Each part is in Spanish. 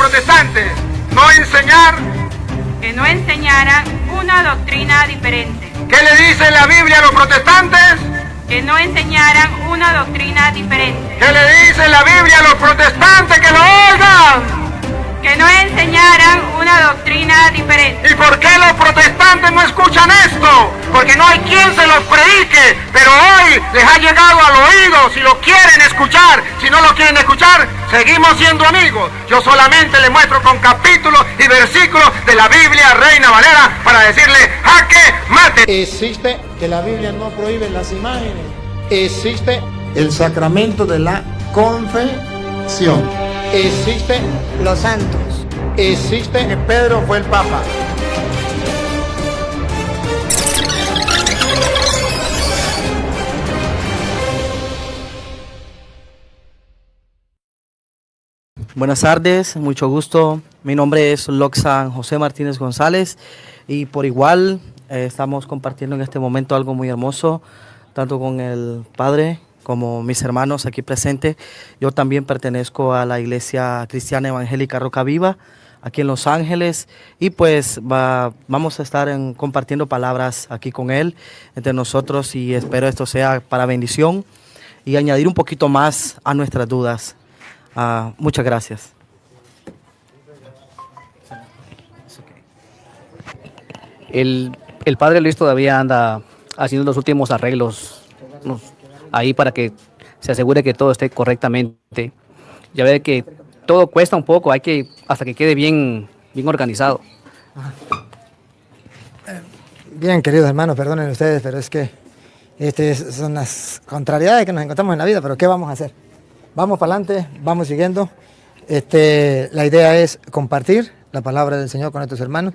protestantes no enseñar. Que no enseñaran una doctrina diferente. ¿Qué le dice la Biblia a los protestantes? Que no enseñaran una doctrina diferente. ¿Qué le dice la Biblia a los protestantes que lo oigan? Que no enseñaran una doctrina diferente. ¿Y por qué los protestantes no escuchan esto? Porque no hay quien se los predique, pero hoy les ha llegado al oído. Si lo quieren escuchar, si no lo quieren escuchar, seguimos siendo amigos. Yo solamente les muestro con capítulos y versículos de la Biblia Reina Valera para decirle, jaque mate. Existe que la Biblia no prohíbe las imágenes. Existe el sacramento de la confesión. Existe los santos. Existe que Pedro fue el Papa. Buenas tardes, mucho gusto. Mi nombre es Loxan José Martínez González y por igual estamos compartiendo en este momento algo muy hermoso, tanto con el Padre como mis hermanos aquí presentes. Yo también pertenezco a la Iglesia Cristiana Evangélica Roca Viva, aquí en Los Ángeles, y pues vamos a estar compartiendo palabras aquí con él, entre nosotros, y espero esto sea para bendición y añadir un poquito más a nuestras dudas. Muchas gracias. El Padre Luis todavía anda haciendo los últimos arreglos ahí para que se asegure que todo esté correctamente. Ya ve que todo cuesta un poco, hay que hasta que quede bien organizado. Bien, queridos hermanos, perdonen ustedes, pero es que son las contrariedades que nos encontramos en la vida, pero ¿qué vamos a hacer? Vamos para adelante, vamos siguiendo. La idea es compartir la palabra del Señor con nuestros hermanos.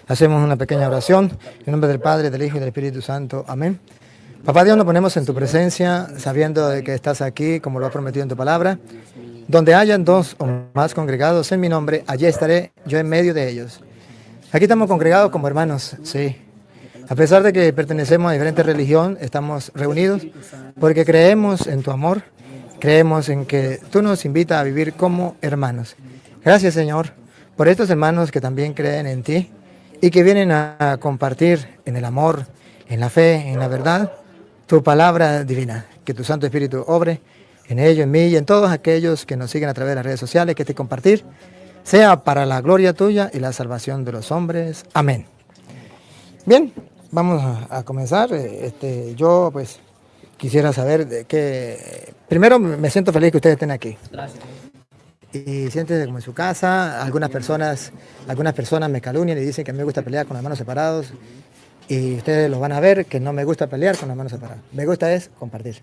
Hacemos una pequeña oración en nombre del Padre, del Hijo y del Espíritu Santo. Amén. Papá Dios, nos ponemos en tu presencia, sabiendo de que estás aquí, como lo has prometido en tu palabra. Donde hayan dos o más congregados en mi nombre, allí estaré yo en medio de ellos. Aquí estamos congregados como hermanos, sí. A pesar de que pertenecemos a diferentes religiones, estamos reunidos porque creemos en tu amor, creemos en que tú nos invitas a vivir como hermanos. Gracias, Señor, por estos hermanos que también creen en ti y que vienen a compartir en el amor, en la fe, en la verdad, tu palabra divina. Que tu Santo Espíritu obre en ellos, en mí y en todos aquellos que nos siguen a través de las redes sociales, que este compartir sea para la gloria tuya y la salvación de los hombres. Amén. Bien, vamos a comenzar. Yo pues quisiera saber de qué... Primero me siento feliz que ustedes estén aquí. Gracias. Y siéntense como en su casa. Algunas personas me calumnian y dicen que a mí me gusta pelear con las manos separadas. Y ustedes lo van a ver, que no me gusta pelear con las manos separadas. Me gusta es compartir.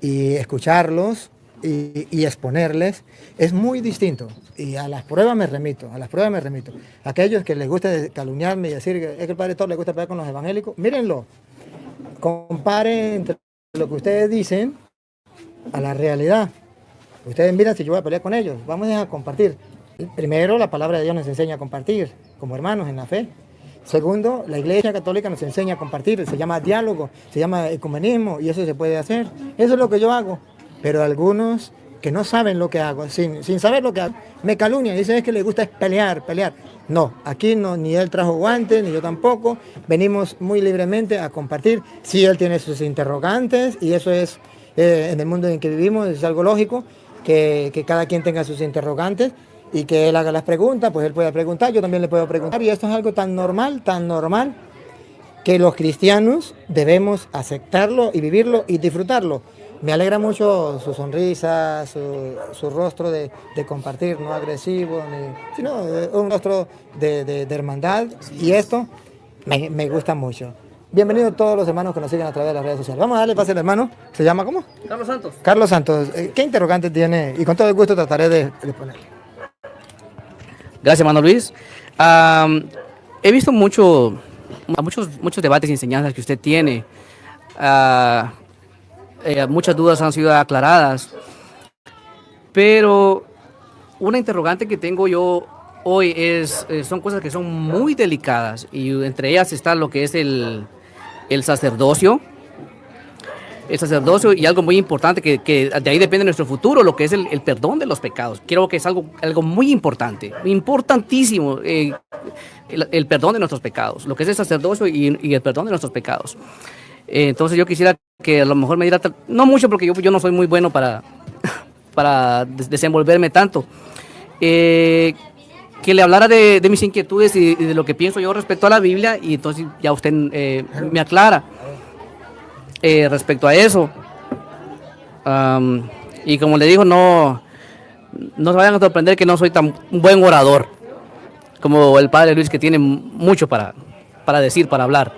Y escucharlos y exponerles es muy distinto. Y a las pruebas me remito, Aquellos que les gusta calumniarme y decir que es que el Padre Thor le gusta pelear con los evangélicos, mírenlo. Comparen entre lo que ustedes dicen a la realidad. Ustedes miran si yo voy a pelear con ellos. Vamos a compartir. Primero, la palabra de Dios nos enseña a compartir como hermanos en la fe. Segundo, la Iglesia Católica nos enseña a compartir, se llama diálogo, se llama ecumenismo y eso se puede hacer. Eso es lo que yo hago. Pero algunos que no saben lo que hago, sin saber lo que hago, me calumnian y dicen es que les gusta es pelear. No, aquí no, ni él trajo guantes, ni yo tampoco. Venimos muy libremente a compartir. Sí, él tiene sus interrogantes y eso es, en el mundo en que vivimos, es algo lógico, que cada quien tenga sus interrogantes. Y que él haga las preguntas, pues él puede preguntar, yo también le puedo preguntar. Y esto es algo tan normal, que los cristianos debemos aceptarlo y vivirlo y disfrutarlo. Me alegra mucho su sonrisa, su rostro de compartir, no agresivo, sino un rostro de hermandad. Y esto me gusta mucho. Bienvenidos todos los hermanos que nos siguen a través de las redes sociales. Vamos a darle pase al hermano. ¿Se llama cómo? Carlos Santos. Carlos Santos. ¿Qué interrogante tiene? Y con todo el gusto trataré de ponerle. Gracias, hermano Luis. He visto muchos debates y enseñanzas que usted tiene. Muchas dudas han sido aclaradas. Pero una interrogante que tengo yo hoy son cosas que son muy delicadas. Y entre ellas está lo que es el sacerdocio. el sacerdocio y algo muy importante que de ahí depende nuestro futuro, lo que es el perdón de los pecados. Creo que es algo muy importante, importantísimo, el perdón de nuestros pecados, lo que es el sacerdocio y el perdón de nuestros pecados. Entonces yo quisiera que a lo mejor me diera, no mucho porque yo no soy muy bueno para desenvolverme tanto, que le hablara de mis inquietudes y de lo que pienso yo respecto a la Biblia, y entonces ya usted me aclara respecto a eso. Y como le digo, no se vayan a sorprender que no soy tan buen orador como el padre Luis, que tiene mucho para decir, para hablar.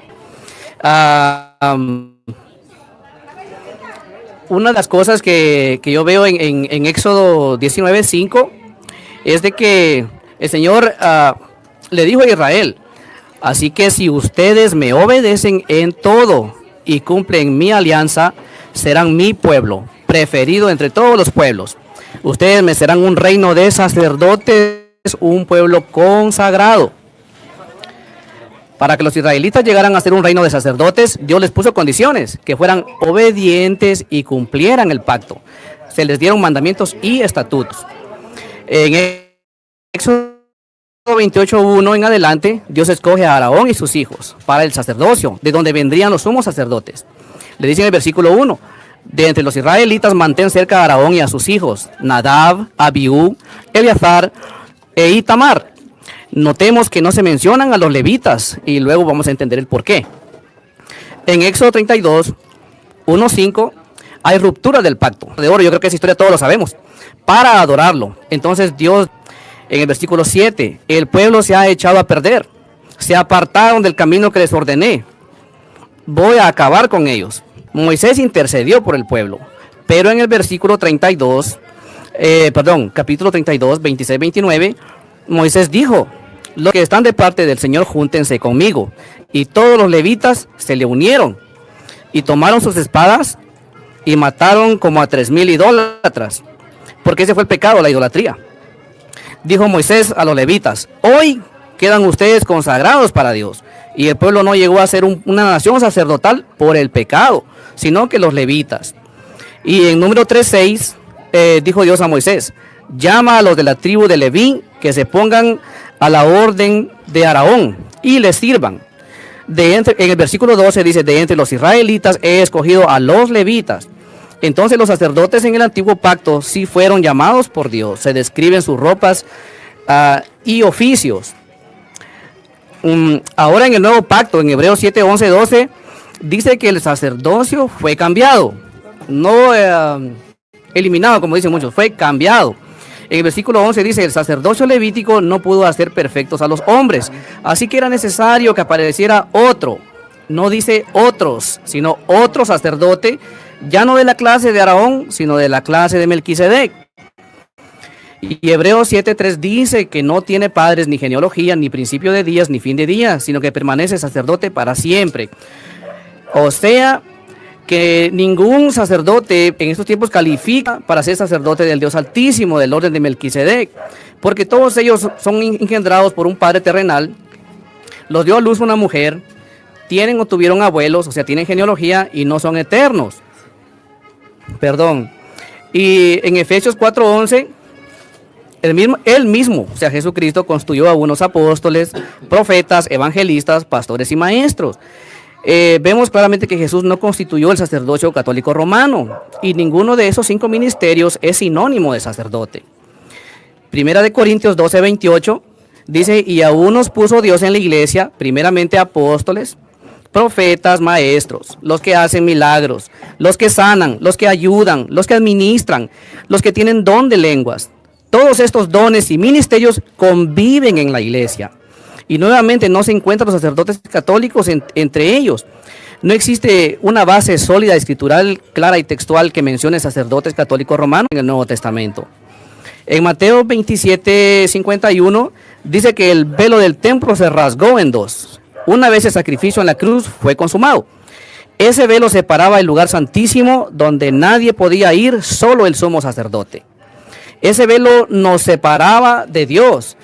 Una de las cosas que yo veo en Éxodo 19:5 es de que el Señor le dijo a Israel: así que si ustedes me obedecen en todo y cumplen mi alianza, serán mi pueblo, preferido entre todos los pueblos. Ustedes me serán un reino de sacerdotes, un pueblo consagrado. Para que los israelitas llegaran a ser un reino de sacerdotes, Dios les puso condiciones: que fueran obedientes y cumplieran el pacto. Se les dieron mandamientos y estatutos. En Éxodo 28:1 en adelante, Dios escoge a Aarón y sus hijos para el sacerdocio, de donde vendrían los sumos sacerdotes. Le dice en el versículo 1: de entre los israelitas mantén cerca a Aarón y a sus hijos, Nadab, Abiú, Eleazar e Itamar. Notemos que no se mencionan a los levitas y luego vamos a entender el por qué. En Éxodo 32:1-5 hay ruptura del pacto de oro. Yo creo que esa historia todos lo sabemos, para adorarlo. Entonces Dios, en el versículo 7, el pueblo se ha echado a perder, se apartaron del camino que les ordené, voy a acabar con ellos. Moisés intercedió por el pueblo, pero en el versículo capítulo 32, 26-29, Moisés dijo: los que están de parte del Señor, júntense conmigo. Y todos los levitas se le unieron y tomaron sus espadas y mataron como a 3,000 idólatras, porque ese fue el pecado, la idolatría. Dijo Moisés a los levitas: hoy quedan ustedes consagrados para Dios. Y el pueblo no llegó a ser una nación sacerdotal por el pecado, sino que los levitas. Y en número 3:6 dijo Dios a Moisés: llama a los de la tribu de Leví que se pongan a la orden de Aarón y les sirvan. En el versículo 12 dice: de entre los israelitas he escogido a los levitas. Entonces los sacerdotes en el antiguo pacto sí fueron llamados por Dios. Se describen sus ropas y oficios. Ahora en el nuevo pacto, en Hebreos 7:11-12, dice que el sacerdocio fue cambiado. No eliminado, como dicen muchos, fue cambiado. En el versículo 11 dice: el sacerdocio levítico no pudo hacer perfectos a los hombres, así que era necesario que apareciera otro. No dice otros, sino otro sacerdote, ya no de la clase de Aarón, sino de la clase de Melquisedec. Y Hebreos 7:3 dice que no tiene padres, ni genealogía, ni principio de días, ni fin de días, sino que permanece sacerdote para siempre. O sea, que ningún sacerdote en estos tiempos califica para ser sacerdote del Dios Altísimo, del orden de Melquisedec, porque todos ellos son engendrados por un padre terrenal, los dio a luz una mujer, tienen o tuvieron abuelos, o sea, tienen genealogía y no son eternos. Y en Efesios 4:11, él mismo, o sea, Jesucristo, constituyó a unos apóstoles, profetas, evangelistas, pastores y maestros. Vemos claramente que Jesús no constituyó el sacerdocio católico romano, y ninguno de esos 5 ministerios es sinónimo de sacerdote. Primera de Corintios 12:28 dice: y a unos puso Dios en la iglesia, primeramente apóstoles, profetas, maestros, los que hacen milagros, los que sanan, los que ayudan, los que administran, los que tienen don de lenguas. Todos estos dones y ministerios conviven en la iglesia. Y nuevamente no se encuentran los sacerdotes católicos entre ellos. No existe una base sólida escritural, clara y textual que mencione sacerdotes católicos romanos en el Nuevo Testamento. En Mateo 27:51 dice que el velo del templo se rasgó en dos. Una vez el sacrificio en la cruz fue consumado. Ese velo separaba el lugar santísimo donde nadie podía ir, solo el sumo sacerdote. Ese velo nos separaba de Dios,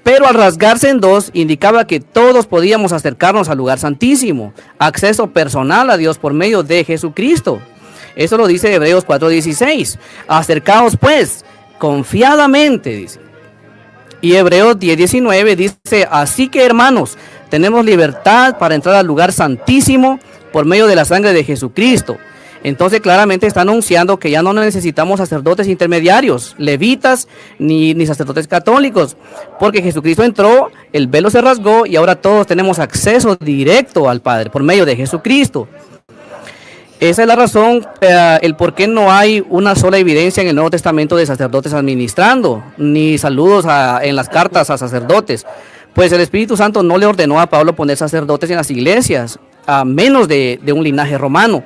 pero al rasgarse en dos indicaba que todos podíamos acercarnos al lugar santísimo, acceso personal a Dios por medio de Jesucristo. Eso lo dice Hebreos 4:16. Acercaos pues, confiadamente, dice. Y Hebreos 10:19 dice, así que hermanos, tenemos libertad para entrar al lugar santísimo por medio de la sangre de Jesucristo. Entonces claramente está anunciando que ya no necesitamos sacerdotes intermediarios, levitas, ni sacerdotes católicos, porque Jesucristo entró, el velo se rasgó y ahora todos tenemos acceso directo al Padre por medio de Jesucristo. Esa es la razón, el por qué no hay una sola evidencia en el Nuevo Testamento de sacerdotes administrando, ni saludos en las cartas a sacerdotes. Pues el Espíritu Santo no le ordenó a Pablo poner sacerdotes en las iglesias, a menos de un linaje romano.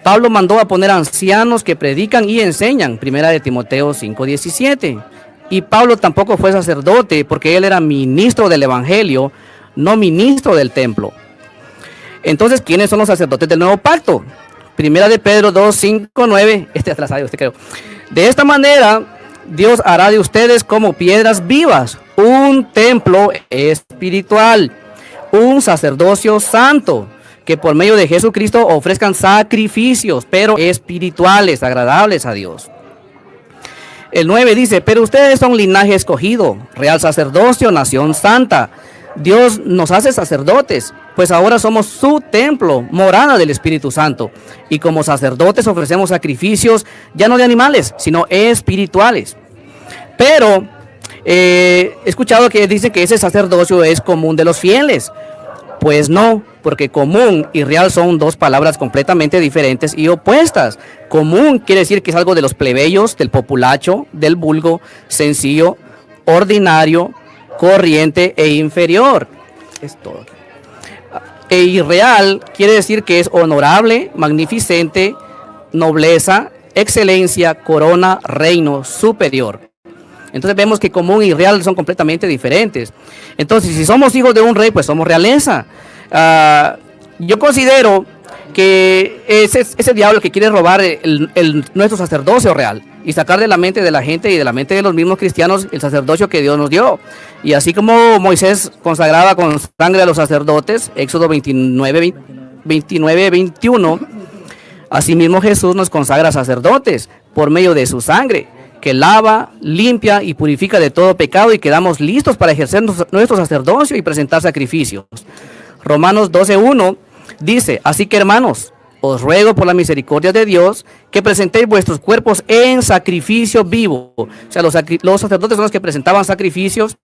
Pablo mandó a poner ancianos que predican y enseñan, primera de Timoteo 5:17. Y Pablo tampoco fue sacerdote porque él era ministro del Evangelio, no ministro del templo. Entonces, ¿quiénes son los sacerdotes del nuevo pacto? Primera de Pedro 2:5-9. Atrás sabe usted, creo. De esta manera, Dios hará de ustedes como piedras vivas, un templo espiritual, un sacerdocio santo, que por medio de Jesucristo ofrezcan sacrificios, pero espirituales, agradables a Dios. El 9 dice, pero ustedes son linaje escogido, real sacerdocio, nación santa. Dios nos hace sacerdotes, pues ahora somos su templo, morada del Espíritu Santo. Y como sacerdotes ofrecemos sacrificios, ya no de animales, sino espirituales. Pero he escuchado que dicen que ese sacerdocio es común de los fieles. Pues no, porque común y real son dos palabras completamente diferentes y opuestas. Común quiere decir que es algo de los plebeyos, del populacho, del vulgo, sencillo, ordinario, corriente e inferior. Es todo. E irreal quiere decir que es honorable, magnificente, nobleza, excelencia, corona, reino, superior. Entonces vemos que común y real son completamente diferentes. Entonces, si somos hijos de un rey, pues somos realeza. Yo considero que ese diablo que quiere robar nuestro sacerdocio real y sacar de la mente de la gente y de la mente de los mismos cristianos el sacerdocio que Dios nos dio. Y así como Moisés consagraba con sangre a los sacerdotes, Éxodo 29-21, así mismo Jesús nos consagra sacerdotes por medio de su sangre, que lava, limpia y purifica de todo pecado y quedamos listos para ejercer nuestro sacerdocio y presentar sacrificios. Romanos 12:1 dice, así que hermanos, os ruego por la misericordia de Dios que presentéis vuestros cuerpos en sacrificio vivo. O sea, los sacerdotes son los que presentaban sacrificios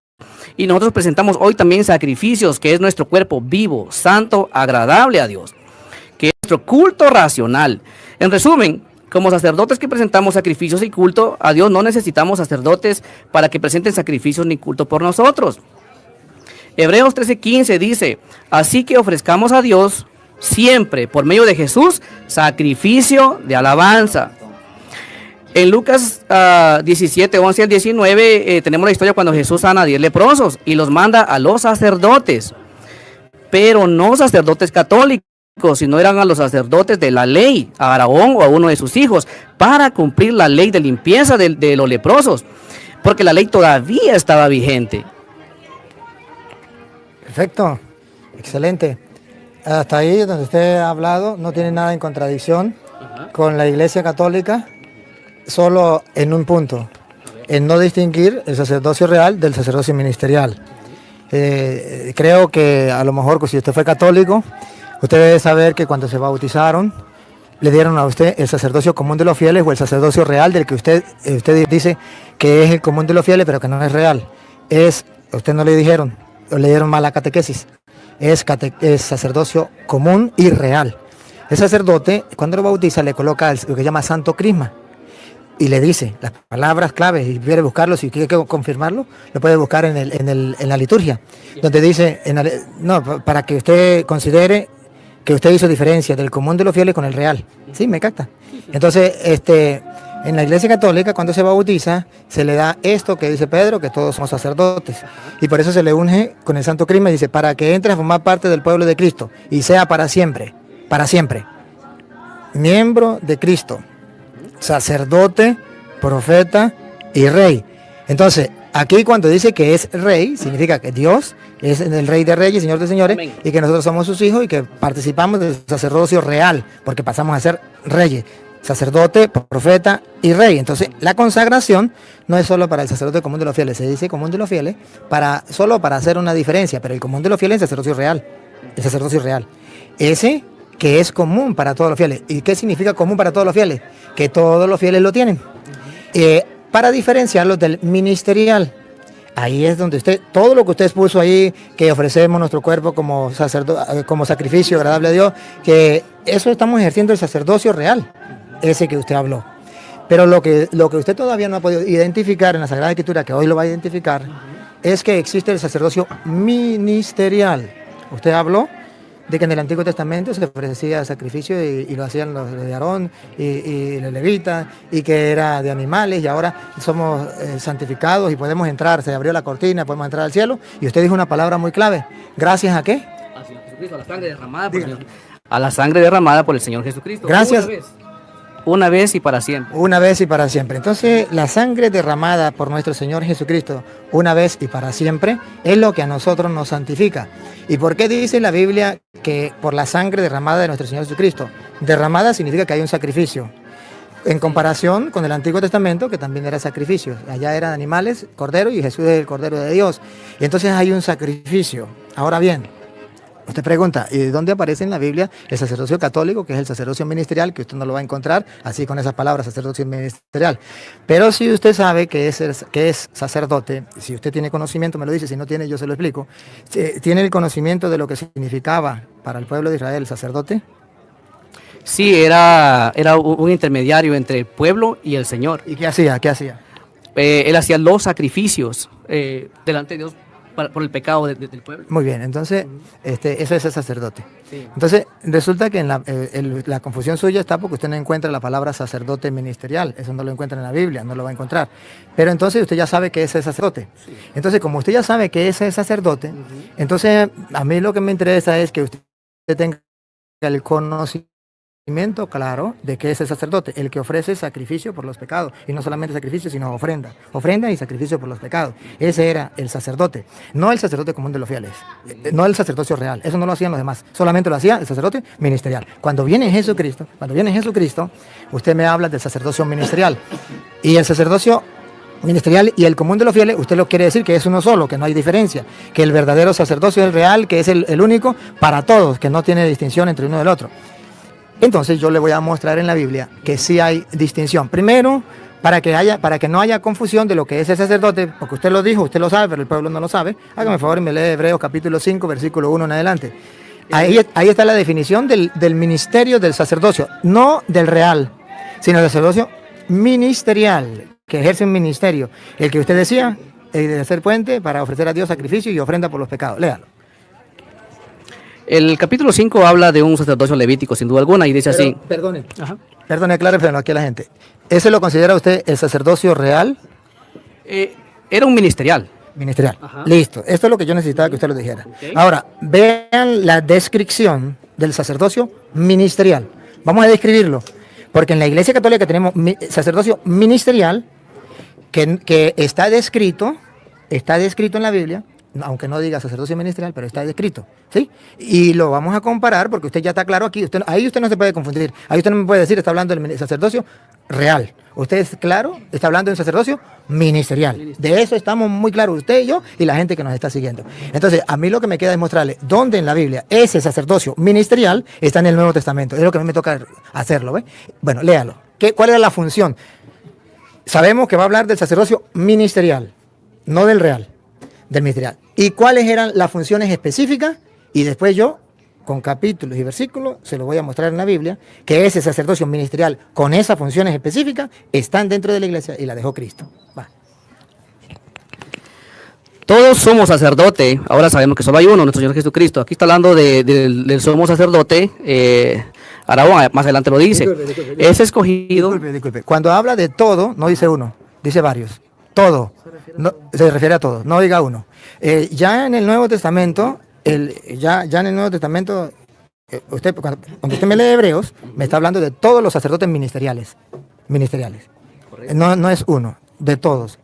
y nosotros presentamos hoy también sacrificios, que es nuestro cuerpo vivo, santo, agradable a Dios, que es nuestro culto racional. En resumen, como sacerdotes que presentamos sacrificios y culto a Dios, no necesitamos sacerdotes para que presenten sacrificios ni culto por nosotros. Hebreos 13:15 dice, así que ofrezcamos a Dios siempre, por medio de Jesús, sacrificio de alabanza. En Lucas 17:11-19 tenemos la historia cuando Jesús sana a 10 leprosos y los manda a los sacerdotes, pero no sacerdotes católicos, sino eran a los sacerdotes de la ley, a Aarón o a uno de sus hijos, para cumplir la ley de limpieza de los leprosos, porque la ley todavía estaba vigente. Perfecto, excelente. Hasta ahí donde usted ha hablado no tiene nada en contradicción con la Iglesia Católica, solo en un punto, en no distinguir el sacerdocio real del sacerdocio ministerial. Creo que a lo mejor si usted fue católico, usted debe saber que cuando se bautizaron, le dieron a usted el sacerdocio común de los fieles o el sacerdocio real del que usted dice que es el común de los fieles, pero que no es real. Usted no le dijeron, o le dieron mala catequesis. Es sacerdocio común y real. El sacerdote, cuando lo bautiza, le coloca lo que llama santo crisma y le dice las palabras claves. Y quiere buscarlo, si quiere confirmarlo, lo puede buscar en la liturgia, donde dice, para que usted considere que usted hizo diferencia del común de los fieles con el real. ¿Sí? ¿Me capta? Entonces, en la Iglesia Católica, cuando se bautiza, se le da esto que dice Pedro, que todos somos sacerdotes. Y por eso se le unge con el santo crisma y dice, para que entres a formar parte del pueblo de Cristo y sea para siempre, miembro de Cristo, sacerdote, profeta y rey. Entonces, aquí cuando dice que es rey, significa que Dios es el Rey de Reyes, Señor de Señores, Amén. y que nosotros somos sus hijos y que participamos del sacerdocio real, porque pasamos a ser reyes, sacerdote, profeta y rey. Entonces, la consagración no es solo para el sacerdote común de los fieles, se dice común de los fieles solo para hacer una diferencia, pero el común de los fieles es el sacerdocio real, ese que es común para todos los fieles. ¿Y qué significa común para todos los fieles? Que todos los fieles lo tienen. Para diferenciarlos del ministerial. Ahí es donde todo lo que usted expuso ahí, que ofrecemos nuestro cuerpo como sacrificio agradable a Dios, que eso estamos ejerciendo el sacerdocio real, ese que usted habló. Pero lo que usted todavía no ha podido identificar en la Sagrada Escritura, que hoy lo va a identificar, es que existe el sacerdocio ministerial. Usted habló de que en el Antiguo Testamento se ofrecía sacrificio y lo hacían los de Aarón y los levitas, y que era de animales, y ahora somos santificados y podemos entrar, se abrió la cortina, podemos entrar al cielo, y usted dijo una palabra muy clave, ¿gracias a qué? Al Señor Jesucristo, a la sangre derramada por el Señor. A la sangre derramada por el Señor Jesucristo. Gracias. Una vez y para siempre. Una vez y para siempre. Entonces, la sangre derramada por nuestro Señor Jesucristo, una vez y para siempre, es lo que a nosotros nos santifica. ¿Y por qué dice la Biblia que por la sangre derramada de nuestro Señor Jesucristo? Derramada significa que hay un sacrificio. En comparación con el Antiguo Testamento, que también era sacrificio. Allá eran animales, cordero, y Jesús es el Cordero de Dios. Y entonces hay un sacrificio. Ahora bien, usted pregunta, ¿y dónde aparece en la Biblia el sacerdocio católico, que es el sacerdocio ministerial, que usted no lo va a encontrar así con esas palabras, sacerdocio ministerial? Pero si usted sabe que es sacerdote, si usted tiene conocimiento, me lo dice, si no tiene, yo se lo explico, ¿tiene el conocimiento de lo que significaba para el pueblo de Israel el sacerdote? Sí, era un intermediario entre el pueblo y el Señor. ¿Y qué hacía? ¿Qué hacía? Él hacía los sacrificios delante de Dios por el pecado del pueblo. Muy bien, entonces eso es el sacerdote. Sí. Entonces resulta que en la confusión suya está porque usted no encuentra la palabra sacerdote ministerial, eso no lo encuentra en la Biblia, no lo va a encontrar. Pero entonces usted ya sabe que ese es sacerdote. Sí. Entonces, como usted ya sabe que ese es sacerdote, entonces a mí lo que me interesa es que usted tenga el conocimiento claro de que es el sacerdote, el que ofrece sacrificio por los pecados, y no solamente sacrificio, sino ofrenda y sacrificio por los pecados. Ese era el sacerdote, no el sacerdote común de los fieles, no el sacerdocio real, eso no lo hacían los demás, solamente lo hacía el sacerdote ministerial. Cuando viene Jesucristo, usted me habla del sacerdocio ministerial, y el sacerdocio ministerial y el común de los fieles, usted lo quiere decir que es uno solo, que no hay diferencia, que el verdadero sacerdocio es el real, que es el único para todos, que no tiene distinción entre uno y el otro. Entonces yo le voy a mostrar en la Biblia que sí hay distinción. Primero, para que no haya confusión de lo que es el sacerdote, porque usted lo dijo, usted lo sabe, pero el pueblo no lo sabe. Hágame el favor y me lee Hebreos capítulo 5, versículo 1 en adelante. Ahí está la definición del ministerio del sacerdocio, no del real, sino del sacerdocio ministerial, que ejerce un ministerio. El que usted decía, el de hacer puente para ofrecer a Dios sacrificio y ofrenda por los pecados. Léalo. El capítulo 5 habla de un sacerdocio levítico, sin duda alguna, y dice así. Perdone. Ajá. Perdone, aclárelo aquí a la gente. ¿Ese lo considera usted el sacerdocio real? Era un ministerial. Ministerial. Ajá. Listo. Esto es lo que yo necesitaba que usted lo dijera. Ok. Ahora, vean la descripción del sacerdocio ministerial. Vamos a describirlo. Porque en la Iglesia Católica tenemos sacerdocio ministerial que está descrito en la Biblia, aunque no diga sacerdocio ministerial, pero está descrito, ¿sí? Y lo vamos a comparar porque usted ya está claro aquí, ahí usted no se puede confundir, ahí usted no me puede decir, está hablando del sacerdocio real, usted es claro, está hablando del sacerdocio ministerial, de eso estamos muy claros usted y yo y la gente que nos está siguiendo. Entonces, a mí lo que me queda es mostrarle dónde en la Biblia ese sacerdocio ministerial está en el Nuevo Testamento, es lo que a mí me toca hacerlo, ¿ve? Bueno, léalo, ¿cuál era la función? Sabemos que va a hablar del sacerdocio ministerial, no del real, del ministerial. ¿Y cuáles eran las funciones específicas? Y después yo, con capítulos y versículos, se lo voy a mostrar en la Biblia, que ese sacerdocio ministerial con esas funciones específicas están dentro de la iglesia y la dejó Cristo. Va. Todos somos sacerdote, ahora sabemos que solo hay uno, nuestro Señor Jesucristo. Aquí está hablando del sumo sacerdote, Aarón, más adelante lo dice. Disculpe. Es escogido. Disculpe. Cuando habla de todo, no dice uno, dice varios. Todo. Se refiere a todo, no diga uno. Ya en el Nuevo Testamento, usted, cuando usted me lee Hebreos, me está hablando de todos los sacerdotes ministeriales. No es uno, de todos.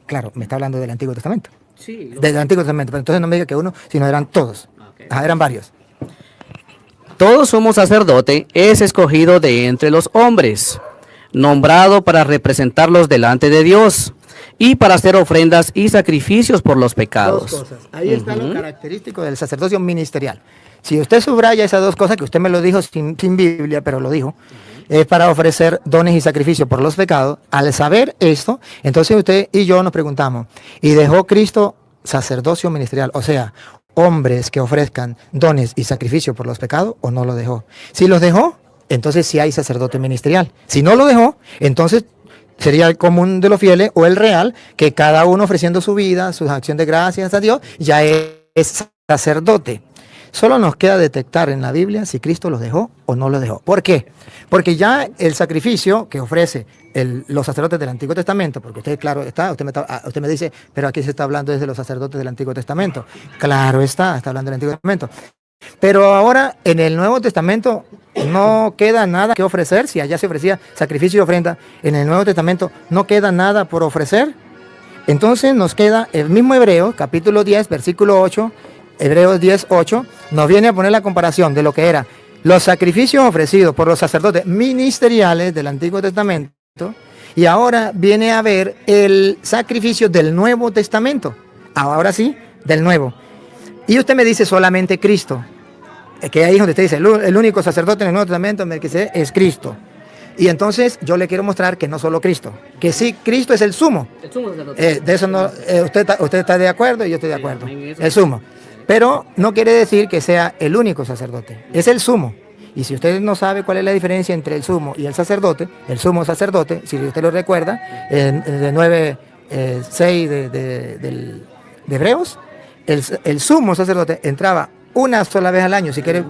Claro, me está hablando del Antiguo Testamento. Sí, del Antiguo Testamento. Pero entonces no me diga que uno, sino eran todos. Ok. Ajá, eran varios. Todo sumo sacerdote es escogido de entre los hombres, nombrado para representarlos delante de Dios y para hacer ofrendas y sacrificios por los pecados. Dos cosas. Ahí está lo característico del sacerdocio ministerial. Si usted subraya esas dos cosas, que usted me lo dijo sin Biblia, pero lo dijo, es para ofrecer dones y sacrificios por los pecados. Al saber esto, entonces usted y yo nos preguntamos, ¿y dejó Cristo sacerdocio ministerial? O sea, hombres que ofrezcan dones y sacrificios por los pecados, ¿o no lo dejó? Si los dejó, entonces sí hay sacerdote ministerial. Si no lo dejó, entonces sería el común de los fieles o el real, que cada uno ofreciendo su vida, su acción de gracias a Dios, ya es sacerdote. Solo nos queda detectar en la Biblia si Cristo los dejó o no los dejó. ¿Por qué? Porque ya el sacrificio que ofrece los sacerdotes del Antiguo Testamento, porque usted, claro está, usted me dice, pero aquí se está hablando desde los sacerdotes del Antiguo Testamento. Claro está hablando del Antiguo Testamento. Pero ahora en el Nuevo Testamento no queda nada que ofrecer. Si allá se ofrecía sacrificio y ofrenda, en el Nuevo Testamento no queda nada por ofrecer. Entonces nos queda el mismo Hebreo, capítulo 10, versículo 8, Hebreos 10, 8, nos viene a poner la comparación de lo que era los sacrificios ofrecidos por los sacerdotes ministeriales del Antiguo Testamento, y ahora viene a ver el sacrificio del Nuevo Testamento. Ahora sí, del Nuevo. Y usted me dice solamente Cristo, que ahí es donde usted dice, el único sacerdote en el Nuevo Testamento es Cristo. Y entonces yo le quiero mostrar que no solo Cristo, que sí, Cristo es el sumo. El sumo sacerdote. De eso no, usted está de acuerdo y yo estoy de acuerdo. El sumo. Pero no quiere decir que sea el único sacerdote, es el sumo. Y si usted no sabe cuál es la diferencia entre el sumo y el sumo sacerdote, si usted lo recuerda, de 9:6 de Hebreos, el sumo sacerdote entraba una sola vez al año, si quiere,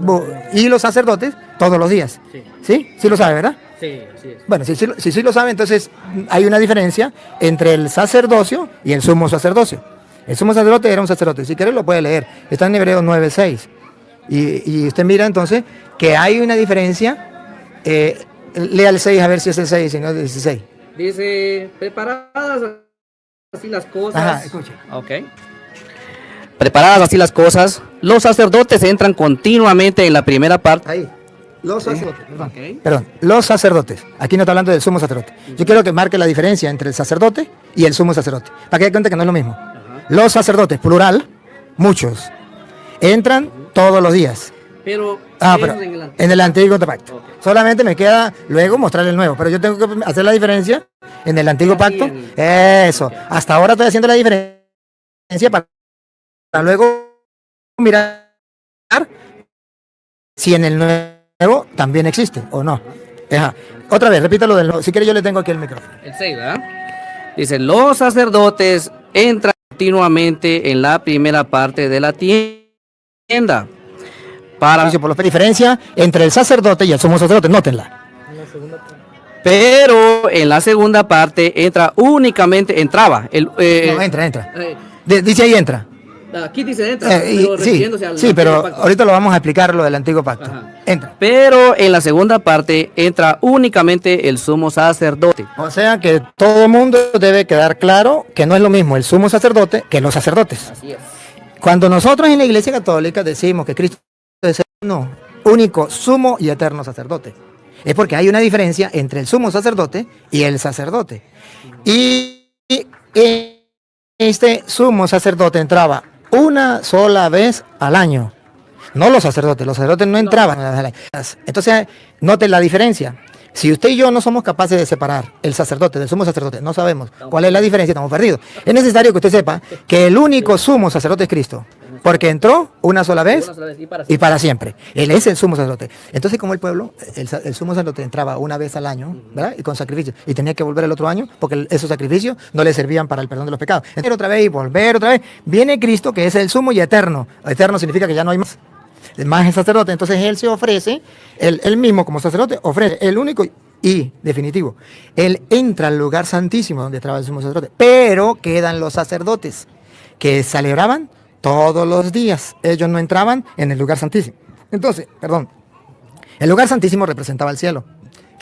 y los sacerdotes todos los días. ¿Sí? ¿Sí lo sabe, verdad? Sí, así es. Bueno, si sí lo sabe, entonces hay una diferencia entre el sacerdocio y el sumo sacerdocio. El sumo sacerdote era un sacerdote, si quiere lo puede leer, está en Hebreos 9:6. Y usted mira entonces que hay una diferencia, lea el 6 a ver si es el 6, si no es el 16. Dice, preparadas así las cosas. Ajá, escuche. Ok. Preparadas así las cosas, los sacerdotes entran continuamente en la primera parte. Ahí, los sacerdotes, Ok. perdón, los sacerdotes, aquí no está hablando del sumo sacerdote. Yo quiero que marque la diferencia entre el sacerdote y el sumo sacerdote, para que dé cuenta que no es lo mismo. Los sacerdotes, plural, muchos, entran todos los días. Pero, Pero en el Antiguo Pacto. Ok. Solamente me queda luego mostrar el Nuevo, pero yo tengo que hacer la diferencia en el Antiguo Aquí Pacto. en- Eso. Hasta ahora estoy haciendo la diferencia para luego mirar si en el Nuevo también existe o no. Ajá. Otra vez, repítalo del Nuevo. Si quiere yo le tengo aquí el micrófono. El 6, ¿verdad? Dice, los sacerdotes entran continuamente en la primera parte de la tienda. Para, Por la diferencia entre el sacerdote y el sumo sacerdote, nótenla. pero en la segunda parte entraba. No, entra. eh, Dice ahí entra. Aquí dice entra, pero Sí, refiriéndose al sí, pero Antiguo Pacto. ahorita lo vamos a explicar lo del Antiguo Pacto. Ajá. Entra. Pero en la segunda parte entra únicamente el sumo sacerdote. O sea que todo el mundo debe quedar claro que no es lo mismo el sumo sacerdote que los sacerdotes. Así es. Cuando nosotros en la Iglesia Católica decimos que Cristo es el único sumo y eterno sacerdote, es porque hay una diferencia entre el sumo sacerdote y el sacerdote. Y este sumo sacerdote entraba una sola vez al año. No los sacerdotes no entraban una vez al año. Entonces, noten la diferencia. Si usted y yo no somos capaces de separar el sacerdote del sumo sacerdote, no sabemos cuál es la diferencia, estamos perdidos. Es necesario que usted sepa que el único sumo sacerdote es Cristo, porque entró una sola vez y para siempre. Él es el sumo sacerdote. Entonces, como el pueblo, el sumo sacerdote entraba una vez al año, ¿verdad? Y con sacrificio, y tenía que volver el otro año, porque esos sacrificios no le servían para el perdón de los pecados. Entonces, otra vez y volver otra vez. Viene Cristo, que es el sumo y eterno. Eterno significa que ya no hay más el sacerdote, entonces él se ofrece, él mismo como sacerdote ofrece, el único y definitivo, él entra al lugar santísimo donde estaba el sumo sacerdote, pero quedan los sacerdotes que celebraban todos los días, ellos no entraban en el lugar santísimo. Entonces, el lugar santísimo representaba el cielo,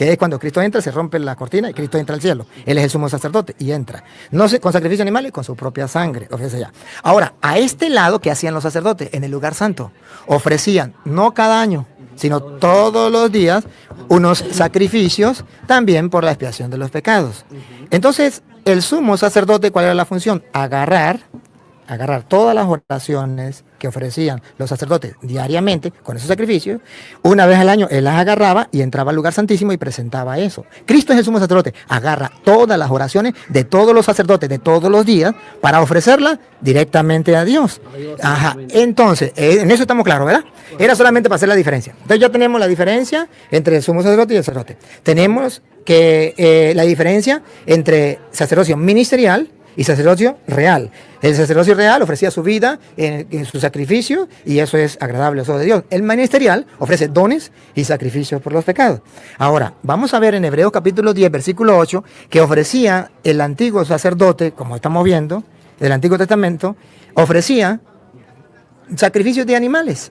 que es cuando Cristo entra, se rompe la cortina y Cristo entra al cielo. Él es el sumo sacerdote y entra. No sé, con sacrificio animal y con su propia sangre, ofrece allá. Ahora, a este lado, ¿qué hacían los sacerdotes? En el lugar santo, ofrecían, no cada año, sino todos los días, unos sacrificios también por la expiación de los pecados. Entonces, el sumo sacerdote, ¿cuál era la función? Agarrar todas las oraciones que ofrecían los sacerdotes diariamente con esos sacrificios. Una vez al año él las agarraba y entraba al lugar santísimo y presentaba eso. Cristo es el sumo sacerdote, agarra todas las oraciones de todos los sacerdotes de todos los días para ofrecerlas directamente a Dios. Ajá. Entonces, en eso estamos claros, ¿verdad? Era solamente para hacer la diferencia. Entonces ya tenemos la diferencia entre el sumo sacerdote y el sacerdote. Tenemos que la diferencia entre sacerdocio ministerial y sacerdocio real. El sacerdocio real ofrecía su vida en su sacrificio y eso es agradable a los ojos de Dios. El ministerial ofrece dones y sacrificios por los pecados. Ahora, vamos a ver en Hebreos capítulo 10, versículo 8, que ofrecía el antiguo sacerdote, como estamos viendo, del Antiguo Testamento, ofrecía sacrificios de animales.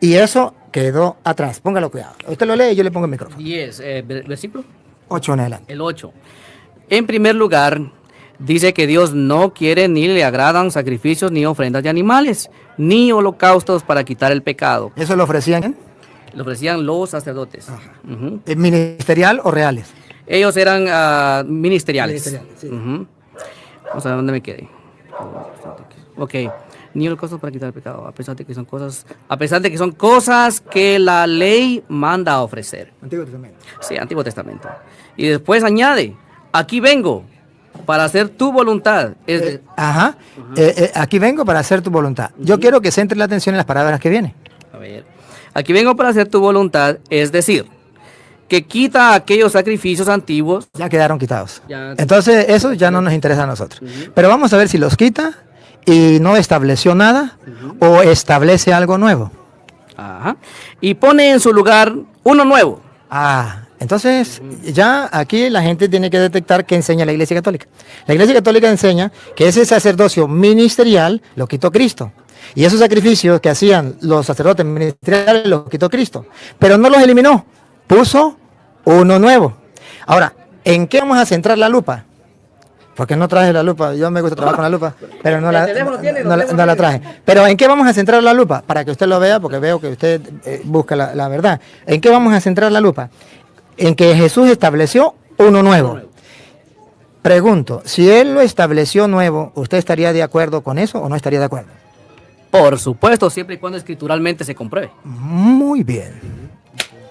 Y eso quedó atrás. Póngalo cuidado. Usted lo lee y yo le pongo el micrófono. 10, versículo 8 en adelante. el 8. En primer lugar, dice que Dios no quiere ni le agradan sacrificios ni ofrendas de animales, ni holocaustos para quitar el pecado. ¿Eso lo ofrecían? Lo ofrecían los sacerdotes. Ujú. ¿Ministerial o reales? Ellos eran ministeriales. Ministeriales, sí. Ujú. Vamos a ver dónde me quedé. Ok. Ni holocaustos para quitar el pecado, a pesar de que son cosas que la ley manda a ofrecer. Antiguo Testamento. Sí, Antiguo Testamento. Y después añade, aquí vengo para hacer tu voluntad. Aquí vengo para hacer tu voluntad. Yo quiero que centre la atención en las palabras que vienen. A ver. Aquí vengo para hacer tu voluntad, es decir, que quita aquellos sacrificios antiguos. Ya quedaron quitados. Ya. Entonces, eso ya no nos interesa a nosotros. Pero vamos a ver si los quita y no estableció nada o establece algo nuevo. Ajá. Y pone en su lugar uno nuevo. Entonces, ya aquí la gente tiene que detectar qué enseña la Iglesia Católica. La Iglesia Católica enseña que ese sacerdocio ministerial lo quitó Cristo. Y esos sacrificios que hacían los sacerdotes ministeriales los quitó Cristo. Pero no los eliminó, puso uno nuevo. Ahora, ¿en qué vamos a centrar la lupa? Porque no traje la lupa, yo me gusta trabajar con la lupa, pero no la traje. Pero ¿en qué vamos a centrar la lupa? Para que usted lo vea, porque veo que usted busca la verdad. ¿En qué vamos a centrar la lupa? En que Jesús estableció uno nuevo. Pregunto, si Él lo estableció nuevo, ¿usted estaría de acuerdo con eso o no estaría de acuerdo? Por supuesto, siempre y cuando escrituralmente se compruebe. Muy bien.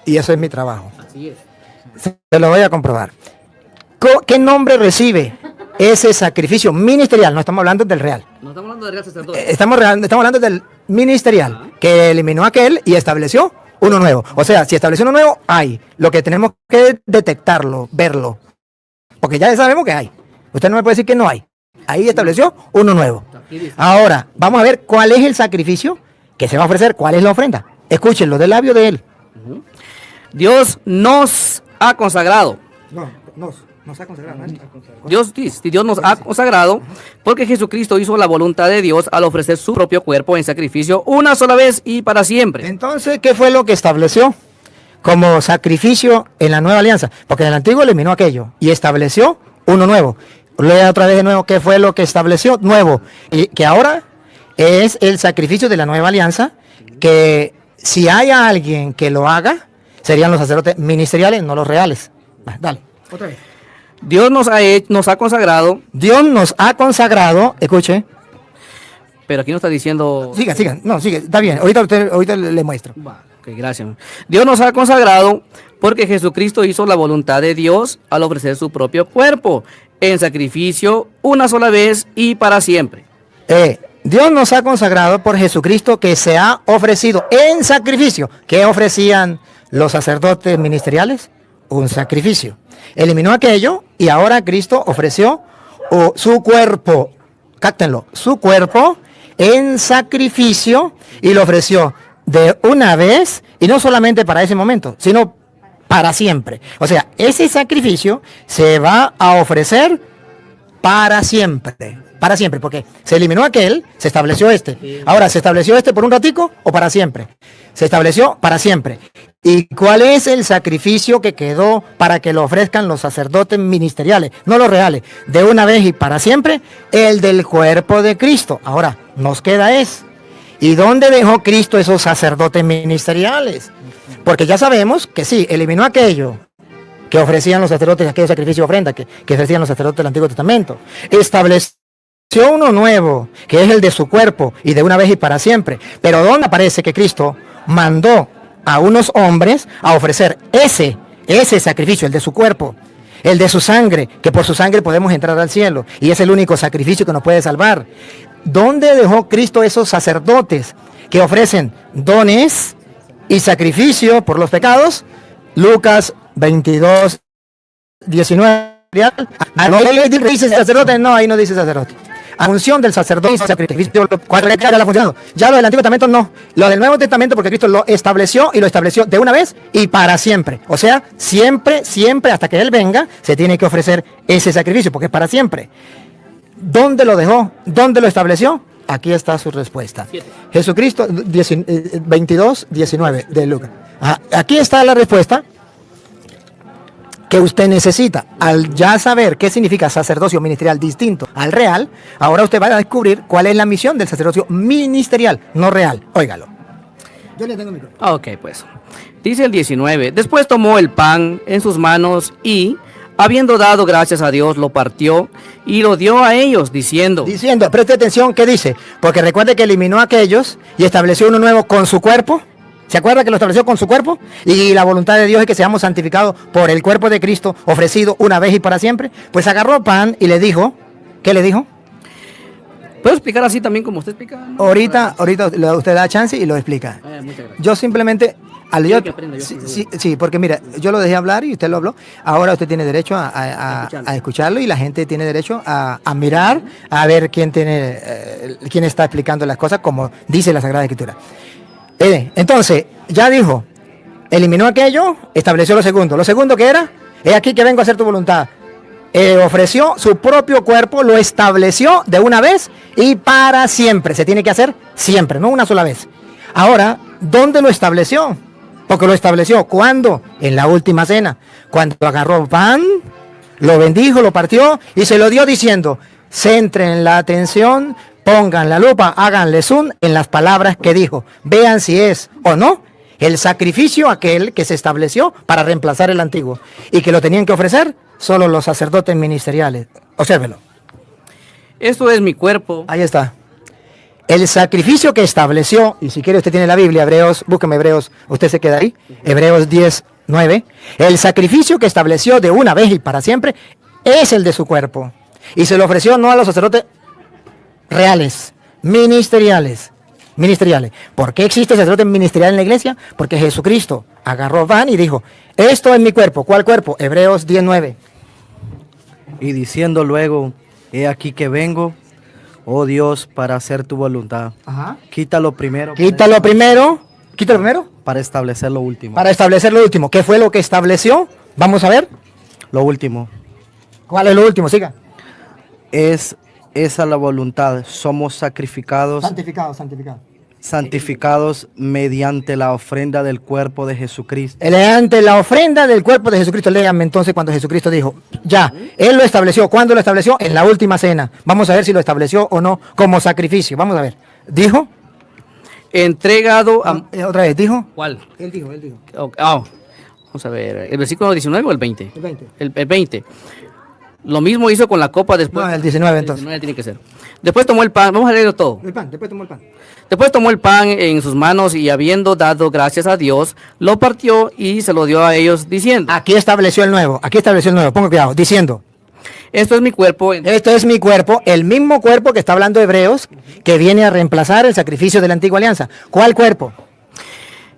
Y eso es mi trabajo. Así es. Se lo voy a comprobar. ¿Qué nombre recibe ese sacrificio ministerial? No estamos hablando del real. No estamos hablando de real sacerdote. Estamos hablando del ministerial, que eliminó aquel y estableció uno nuevo. O sea, si estableció uno nuevo, hay. Lo que tenemos que detectarlo, verlo. Porque ya sabemos que hay. Usted no me puede decir que no hay. Ahí estableció uno nuevo. Ahora, vamos a ver cuál es el sacrificio que se va a ofrecer, cuál es la ofrenda. Escúchenlo del labio de Él. Dios nos ha consagrado. Nos ha consagrado. Dios nos ha consagrado porque Jesucristo hizo la voluntad de Dios al ofrecer su propio cuerpo en sacrificio una sola vez y para siempre. Entonces, ¿qué fue lo que estableció como sacrificio en la nueva alianza? Porque en el antiguo eliminó aquello y estableció uno nuevo. Lea otra vez de nuevo qué fue lo que estableció nuevo. Y que ahora es el sacrificio de la nueva alianza, que si hay alguien que lo haga, serían los sacerdotes ministeriales, no los reales. Dale, otra vez. Dios nos ha consagrado. Dios nos ha consagrado, escuche. Pero aquí no está diciendo... Siga, no, sigue, está bien, ahorita le muestro. Ok, gracias. Dios nos ha consagrado porque Jesucristo hizo la voluntad de Dios al ofrecer su propio cuerpo en sacrificio una sola vez y para siempre. Dios nos ha consagrado por Jesucristo, que se ha ofrecido en sacrificio. ¿Qué ofrecían los sacerdotes ministeriales? Un sacrificio. Eliminó aquello y ahora Cristo ofreció su cuerpo, cáctenlo, su cuerpo en sacrificio, y lo ofreció de una vez, y no solamente para ese momento, sino para siempre. O sea, ese sacrificio se va a ofrecer para siempre, porque se eliminó aquel, se estableció este. Ahora, ¿se estableció este por un ratico o para siempre? Se estableció para siempre. ¿Y cuál es el sacrificio que quedó para que lo ofrezcan los sacerdotes ministeriales? No los reales, de una vez y para siempre, el del cuerpo de Cristo. Ahora, nos queda ¿y dónde dejó Cristo esos sacerdotes ministeriales? Porque ya sabemos que sí, eliminó aquello que ofrecían los sacerdotes, aquellos sacrificios de ofrenda que ofrecían los sacerdotes del Antiguo Testamento. Estableció uno nuevo, que es el de su cuerpo, y de una vez y para siempre. Pero ¿dónde aparece que Cristo mandó a unos hombres a ofrecer ese sacrificio, el de su cuerpo, el de su sangre, que por su sangre podemos entrar al cielo, y es el único sacrificio que nos puede salvar? ¿Dónde dejó Cristo esos sacerdotes que ofrecen dones y sacrificio por los pecados? Lucas 22, 19. No dice sacerdote, no, ahí no dice sacerdote. A función del sacerdote, sacrificio, cuando le la función. Ya lo del Antiguo Testamento no. Lo del Nuevo Testamento, porque Cristo lo estableció y lo estableció de una vez y para siempre. O sea, siempre, siempre, hasta que Él venga, se tiene que ofrecer ese sacrificio, porque es para siempre. ¿Dónde lo dejó? ¿Dónde lo estableció? Aquí está su respuesta. Jesucristo 22, 19 de Lucas. Aquí está la respuesta que usted necesita. Al ya saber qué significa sacerdocio ministerial distinto al real, ahora usted va a descubrir cuál es la misión del sacerdocio ministerial, no real. Óigalo. Yo le tengo mi micrófono. Ok, pues. Dice el 19. Después tomó el pan en sus manos y, habiendo dado gracias a Dios, lo partió y lo dio a ellos, diciendo, preste atención, ¿qué dice? Porque recuerde que eliminó a aquellos y estableció uno nuevo con su cuerpo. ¿Se acuerda que lo estableció con su cuerpo? Y la voluntad de Dios es que seamos santificados por el cuerpo de Cristo, ofrecido una vez y para siempre. Pues agarró pan y le dijo, ¿qué le dijo? ¿Puedo explicar así también como usted explica? Ahorita usted da chance y lo explica. Muchas gracias. Yo simplemente... Sí, porque mira, yo lo dejé hablar y usted lo habló. Ahora usted tiene derecho a escucharlo y la gente tiene derecho a mirar, a ver quién está explicando las cosas como dice la Sagrada Escritura. Entonces, ya dijo, eliminó aquello, estableció lo segundo. Lo segundo que era, he aquí que vengo a hacer tu voluntad. Ofreció su propio cuerpo, lo estableció de una vez y para siempre. Se tiene que hacer siempre, no una sola vez. Ahora, ¿dónde lo estableció? Porque lo estableció, ¿cuándo? En la última cena. Cuando agarró pan, lo bendijo, lo partió y se lo dio diciendo, centren la atención, pongan la lupa, háganle zoom en las palabras que dijo. Vean si es o no el sacrificio aquel que se estableció para reemplazar el antiguo y que lo tenían que ofrecer solo los sacerdotes ministeriales. Obsérvelo. Esto es mi cuerpo. Ahí está. El sacrificio que estableció, y si quiere usted tiene la Biblia, Hebreos, búsqueme Hebreos, usted se queda ahí, Hebreos 10, 9. El sacrificio que estableció de una vez y para siempre es el de su cuerpo. Y se lo ofreció no a los sacerdotes reales, ministeriales. ¿Por qué existe sacerdote ministerial en la iglesia? Porque Jesucristo agarró pan y dijo, esto es mi cuerpo. ¿Cuál cuerpo? Hebreos 10, 9. Y diciendo luego, he aquí que vengo, oh Dios, para hacer tu voluntad. Ajá. Quítalo primero. Quítalo primero. Para establecer lo último. Para establecer lo último. ¿Qué fue lo que estableció? Vamos a ver. Lo último. ¿Cuál es lo último? Siga. Es esa la voluntad. Somos sacrificados. Santificados mediante la ofrenda del cuerpo de Jesucristo. Mediante la ofrenda del cuerpo de Jesucristo. Léanme entonces cuando Jesucristo dijo, ya, Él lo estableció. ¿Cuándo lo estableció? En la última cena. Vamos a ver si lo estableció o no como sacrificio. Vamos a ver. Dijo. Entregado a... Otra vez, ¿dijo? ¿Cuál? Él dijo. Vamos a ver, ¿el versículo 19 o el 20? El 20. El 20. Lo mismo hizo con la copa después. No, el 19 entonces. El 19 tiene que ser. Después tomó el pan, vamos a leerlo todo. Después tomó el pan. Después tomó el pan en sus manos y habiendo dado gracias a Dios, lo partió y se lo dio a ellos diciendo. Aquí estableció el nuevo. Ponga cuidado, diciendo. Esto es mi cuerpo. Esto es mi cuerpo, el mismo cuerpo que está hablando Hebreos, que viene a reemplazar el sacrificio de la antigua alianza. ¿Cuál cuerpo?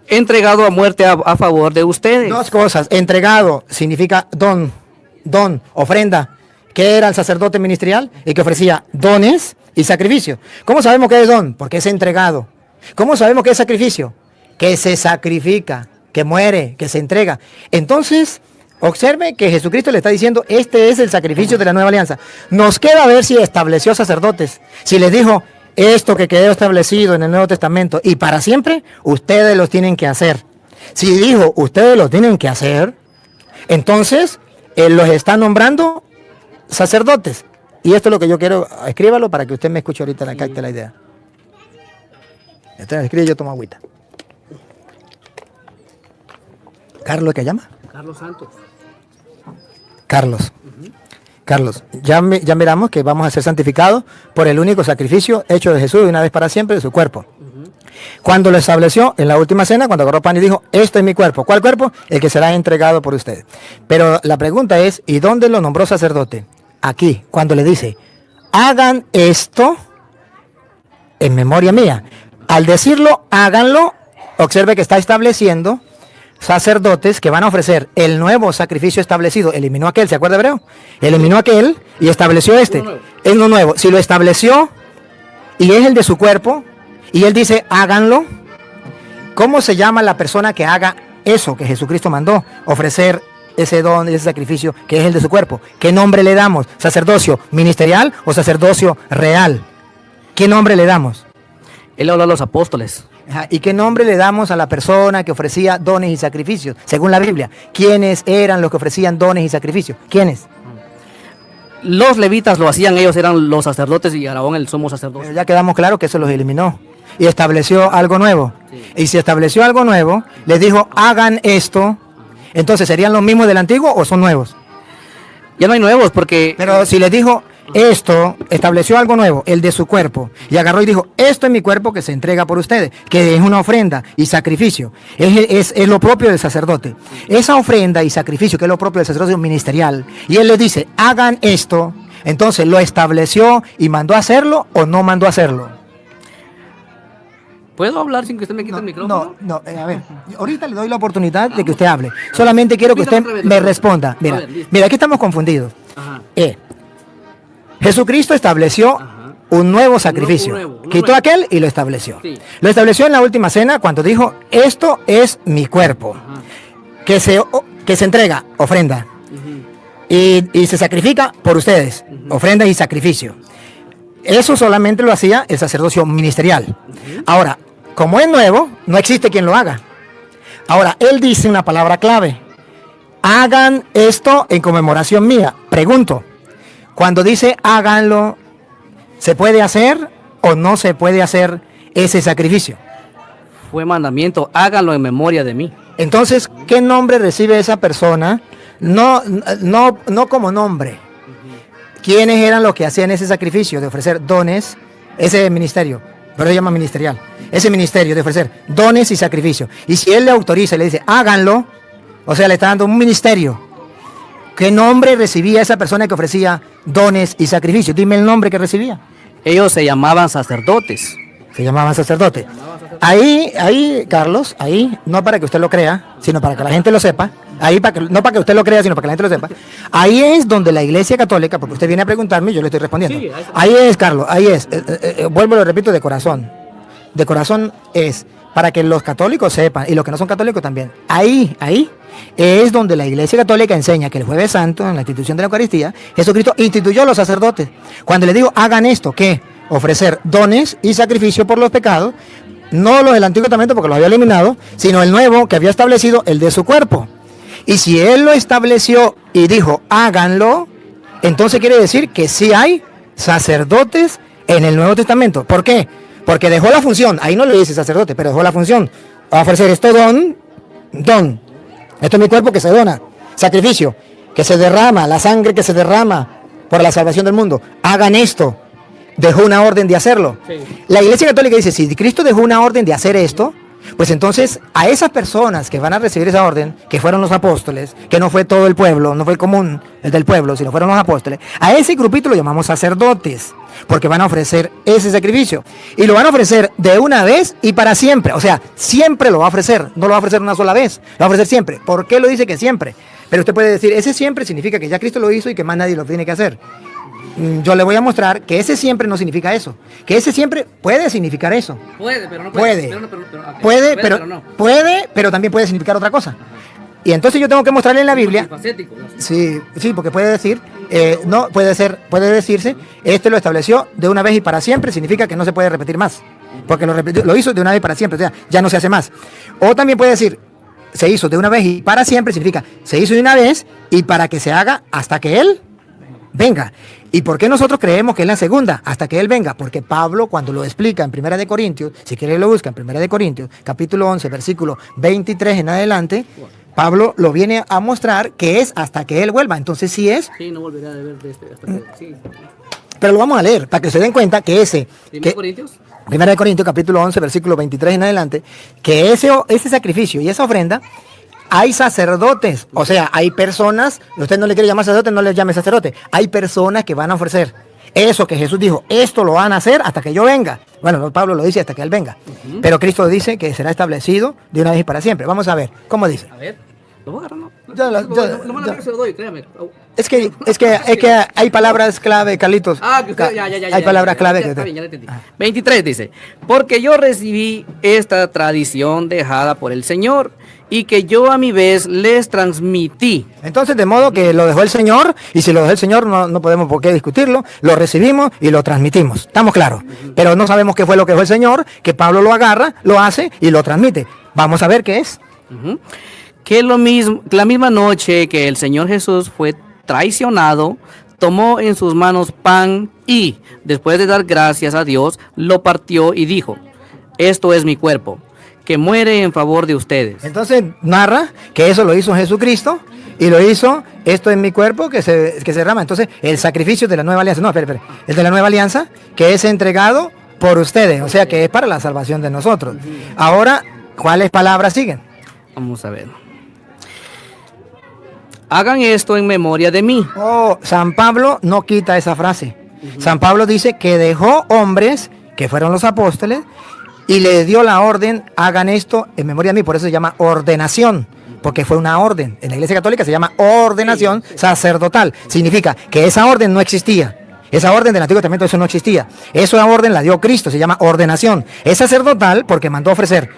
Entregado a muerte a favor de ustedes. Dos cosas. Entregado significa don, ofrenda, que era el sacerdote ministerial y que ofrecía dones y sacrificio. ¿Cómo sabemos que es don? Porque es entregado. ¿Cómo sabemos que es sacrificio? Que se sacrifica, que muere, que se entrega. Entonces, observe que Jesucristo le está diciendo, este es el sacrificio de la nueva alianza. Nos queda ver si estableció sacerdotes, si les dijo, esto que quedó establecido en el Nuevo Testamento y para siempre, ustedes los tienen que hacer. Si dijo, ustedes lo tienen que hacer, entonces Él los está nombrando sacerdotes. Y esto es lo que yo quiero, escríbalo para que usted me escuche ahorita, capte la idea. Entonces escribe, yo tomo agüita. ¿Carlos qué llama? Carlos Santos. Carlos. Carlos, ya miramos que vamos a ser santificados por el único sacrificio hecho de Jesús de una vez para siempre de su cuerpo. Cuando lo estableció en la última cena, cuando agarró pan y dijo, esto es mi cuerpo. ¿Cuál cuerpo? El que será entregado por ustedes. Pero la pregunta es, ¿y dónde lo nombró sacerdote? Aquí, cuando le dice, hagan esto en memoria mía. Al decirlo, háganlo, observe que está estableciendo sacerdotes que van a ofrecer el nuevo sacrificio establecido. Eliminó aquel, ¿se acuerda Hebreo? Eliminó aquel y estableció este. Es lo nuevo. Si lo estableció y es el de su cuerpo, y él dice, háganlo, ¿cómo se llama la persona que haga eso que Jesucristo mandó? Ofrecer ese don, ese sacrificio que es el de su cuerpo. ¿Qué nombre le damos? ¿Sacerdocio ministerial o sacerdocio real? ¿Qué nombre le damos? Él habló a los apóstoles. Ajá. ¿Y qué nombre le damos a la persona que ofrecía dones y sacrificios? Según la Biblia, ¿quiénes eran los que ofrecían dones y sacrificios? ¿Quiénes? Los levitas lo hacían, ellos eran los sacerdotes y Aarón el sumo sacerdote. Pero ya quedamos claro que eso los eliminó y estableció algo nuevo. Sí. Y si estableció algo nuevo, les dijo, hagan esto. Entonces, ¿serían los mismos del antiguo o son nuevos? Ya no hay nuevos porque... Pero si les dijo esto, estableció algo nuevo, el de su cuerpo, y agarró y dijo, esto es mi cuerpo que se entrega por ustedes, que es una ofrenda y sacrificio, es lo propio del sacerdote. Esa ofrenda y sacrificio, que es lo propio del sacerdocio ministerial, y él les dice, hagan esto, entonces lo estableció y mandó a hacerlo o no mandó a hacerlo. ¿Puedo hablar sin que usted me quite el micrófono? No, a ver, ahorita le doy la oportunidad de que usted hable. Solamente quiero que usted me responda. Mira, aquí estamos confundidos. Jesucristo estableció un nuevo sacrificio. Quitó aquel y lo estableció. Sí. Lo estableció en la última cena cuando dijo, esto es mi cuerpo, que se entrega, ofrenda, y se sacrifica por ustedes, ofrenda y sacrificio. Eso solamente lo hacía el sacerdocio ministerial. Ahora, como es nuevo, no existe quien lo haga. Ahora, él dice una palabra clave. Hagan esto en conmemoración mía. Pregunto, cuando dice háganlo, ¿se puede hacer o no se puede hacer ese sacrificio? Fue mandamiento, háganlo en memoria de mí. Entonces, ¿qué nombre recibe esa persona? No como nombre. ¿Quiénes eran los que hacían ese sacrificio de ofrecer dones? Ese ministerio, pero se llama ministerial. Ese ministerio de ofrecer dones y sacrificios. Y si él le autoriza y le dice, háganlo, o sea, le está dando un ministerio. ¿Qué nombre recibía esa persona que ofrecía dones y sacrificios? Dime el nombre que recibía. Ellos se llamaban sacerdotes. Se llamaban sacerdotes. Ahí, Carlos, ahí, no para que usted lo crea, sino para que la gente lo sepa. Ahí, no para que usted lo crea, sino para que la gente lo sepa. Ahí es donde la Iglesia Católica, porque usted viene a preguntarme y yo le estoy respondiendo. Sí, ahí es, Carlos, ahí es. Vuelvo y lo repito, de corazón. De corazón es para que los católicos sepan, y los que no son católicos también. Ahí es donde la Iglesia Católica enseña que el Jueves Santo, en la institución de la Eucaristía, Jesucristo instituyó a los sacerdotes. Cuando le digo, hagan esto, ¿qué? Ofrecer dones y sacrificio por los pecados, no los del Antiguo Testamento porque los había eliminado, sino el nuevo que había establecido, el de su cuerpo. Y si él lo estableció y dijo, háganlo, entonces quiere decir que sí hay sacerdotes en el Nuevo Testamento. ¿Por qué? Porque dejó la función, ahí no le dice sacerdote, pero dejó la función. A ofrecer esto don. Esto es mi cuerpo que se dona. Sacrificio, que se derrama, la sangre que se derrama por la salvación del mundo. Hagan esto. Dejó una orden de hacerlo. Sí. La Iglesia Católica dice, si Cristo dejó una orden de hacer esto, pues entonces a esas personas que van a recibir esa orden, que fueron los apóstoles, que no fue todo el pueblo, no fue el común, el del pueblo, sino fueron los apóstoles, a ese grupito lo llamamos sacerdotes, porque van a ofrecer ese sacrificio. Y lo van a ofrecer de una vez y para siempre. O sea, siempre lo va a ofrecer, no lo va a ofrecer una sola vez, lo va a ofrecer siempre. ¿Por qué lo dice que siempre? Pero usted puede decir, ese siempre significa que ya Cristo lo hizo y que más nadie lo tiene que hacer. Yo le voy a mostrar que ese siempre no significa eso. Que ese siempre puede significar eso. Puede, pero no puede. Puede, pero también puede significar otra cosa. Y entonces yo tengo que mostrarle en la Biblia. Sí, porque puede decir, no, puede decirse, este lo estableció de una vez y para siempre, significa que no se puede repetir más. Porque lo hizo de una vez y para siempre, o sea, ya no se hace más. O también puede decir, se hizo de una vez y para siempre, significa, se hizo de una vez y para que se haga hasta que Él venga. ¿Y por qué nosotros creemos que es la segunda? Hasta que Él venga. Porque Pablo, cuando lo explica en 1 de Corintios, si quiere lo busca en 1 de Corintios, capítulo 11, versículo 23 en adelante, Pablo lo viene a mostrar que es hasta que Él vuelva. Entonces sí es. Sí, no volverá a ver de hasta que, sí. Pero lo vamos a leer para que se den cuenta que ese. ¿1 Corintios? 1 de Corintios, capítulo 11, versículo 23 en adelante, que ese sacrificio y esa ofrenda, hay sacerdotes, o sea, hay personas, usted no le quiere llamar sacerdote, no le llame sacerdote, hay personas que van a ofrecer eso que Jesús dijo, esto lo van a hacer hasta que yo venga. Bueno, Pablo lo dice hasta que Él venga, pero Cristo dice que será establecido de una vez y para siempre. Vamos a ver, ¿cómo dice? A ver, lo voy a agarrar, ¿no? Lo van a ver que se lo doy, créame. Es que hay palabras clave, Carlitos. Que usted, ya. Hay palabras clave. Está bien, ya le entendí. 23 dice, porque yo recibí esta tradición dejada por el Señor y que yo a mi vez les transmití. Entonces, de modo que lo dejó el Señor, y si lo dejó el Señor no podemos por qué discutirlo, lo recibimos y lo transmitimos. ¿Estamos claros? Pero no sabemos qué fue lo que dejó el Señor, que Pablo lo agarra, lo hace y lo transmite. Vamos a ver qué es. Que lo mismo, la misma noche que el Señor Jesús fue traicionado, tomó en sus manos pan y, después de dar gracias a Dios, lo partió y dijo, esto es mi cuerpo, que muere en favor de ustedes. Entonces narra que eso lo hizo Jesucristo y lo hizo, esto es mi cuerpo que se derrama. Entonces el sacrificio de la nueva alianza, el de la nueva alianza que es entregado por ustedes, o sea que es para la salvación de nosotros. Ahora, ¿cuáles palabras siguen? Vamos a ver. Hagan esto en memoria de mí. San Pablo no quita esa frase. San Pablo dice que dejó hombres, que fueron los apóstoles, y le dio la orden, hagan esto en memoria de mí. Por eso se llama ordenación, porque fue una orden. En la Iglesia Católica se llama ordenación sacerdotal. Significa que esa orden no existía. Esa orden del Antiguo Testamento, eso no existía. Esa orden la dio Cristo, se llama ordenación. Es sacerdotal porque mandó ofrecer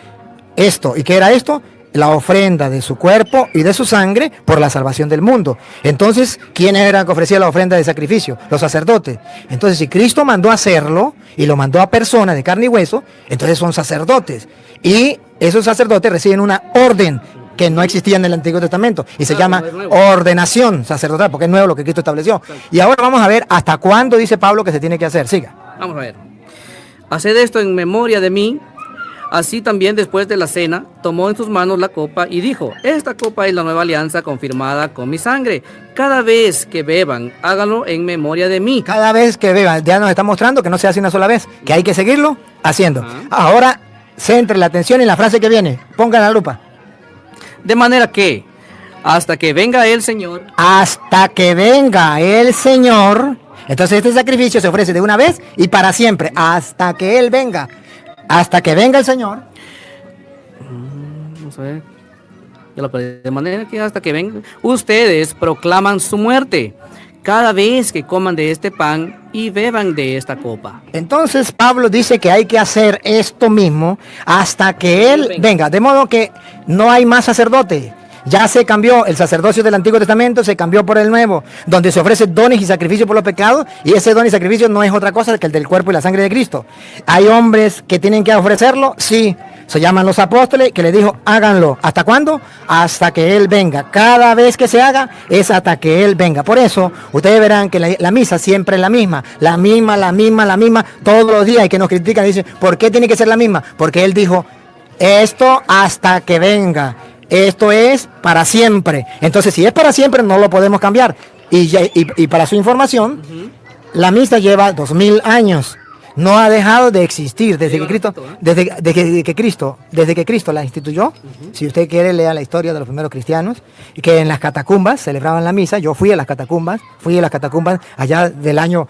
esto. ¿Y qué era esto? La ofrenda de su cuerpo y de su sangre por la salvación del mundo. Entonces, ¿quiénes eran que ofrecían la ofrenda de sacrificio? Los sacerdotes. Entonces, si Cristo mandó a hacerlo y lo mandó a personas de carne y hueso, entonces son sacerdotes. Y esos sacerdotes reciben una orden que no existía en el Antiguo Testamento y se llama ordenación sacerdotal, porque es nuevo lo que Cristo estableció. Y ahora vamos a ver hasta cuándo dice Pablo que se tiene que hacer. Siga. Vamos a ver. Haced esto en memoria de mí. Así también después de la cena, tomó en sus manos la copa y dijo, esta copa es la nueva alianza confirmada con mi sangre. Cada vez que beban, háganlo en memoria de mí. Cada vez que beban, ya nos está mostrando que no se hace una sola vez, que hay que seguirlo haciendo. Ahora, centre la atención en la frase que viene. Pongan la lupa. De manera que, hasta que venga el Señor. Hasta que venga el Señor. Entonces este sacrificio se ofrece de una vez y para siempre, hasta que Él venga. Hasta que venga el Señor. Vamos a ver. Ya lo perdí. De manera que hasta que venga, ustedes proclaman su muerte cada vez que coman de este pan y beban de esta copa. Entonces Pablo dice que hay que hacer esto mismo hasta que Él venga. De modo que no hay más sacerdote. Ya se cambió el sacerdocio del Antiguo Testamento, se cambió por el Nuevo, donde se ofrecen dones y sacrificios por los pecados, y ese don y sacrificio no es otra cosa que el del cuerpo y la sangre de Cristo. ¿Hay hombres que tienen que ofrecerlo? Sí. Se llaman los apóstoles, que le dijo, háganlo. ¿Hasta cuándo? Hasta que Él venga. Cada vez que se haga, es hasta que Él venga. Por eso, ustedes verán que la misa siempre es la misma, todos los días, y que nos critican y dicen, ¿por qué tiene que ser la misma? Porque Él dijo, esto hasta que venga. Esto es para siempre. Entonces, si es para siempre, no lo podemos cambiar. Y para su información, la misa lleva 2000 años. No ha dejado de existir desde que Cristo la instituyó. Si usted quiere, lea la historia de los primeros cristianos, y que en las catacumbas celebraban la misa. Yo fui a las catacumbas allá del año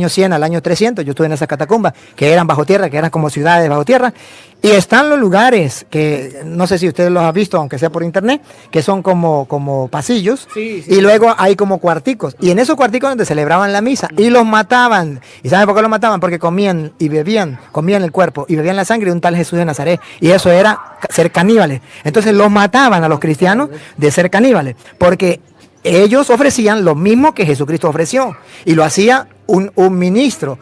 100 al año 300. Yo estuve en esas catacumbas que eran bajo tierra, que eran como ciudades bajo tierra. Y están los lugares que, no sé si ustedes los han visto, aunque sea por internet, que son como pasillos, y luego hay como cuarticos. Y en esos cuarticos donde celebraban la misa, y los mataban. ¿Y saben por qué los mataban? Porque comían y bebían, comían el cuerpo y bebían la sangre de un tal Jesús de Nazaret. Y eso era ser caníbales. Entonces los mataban a los cristianos de ser caníbales, porque ellos ofrecían lo mismo que Jesucristo ofreció, y lo hacía un ministro.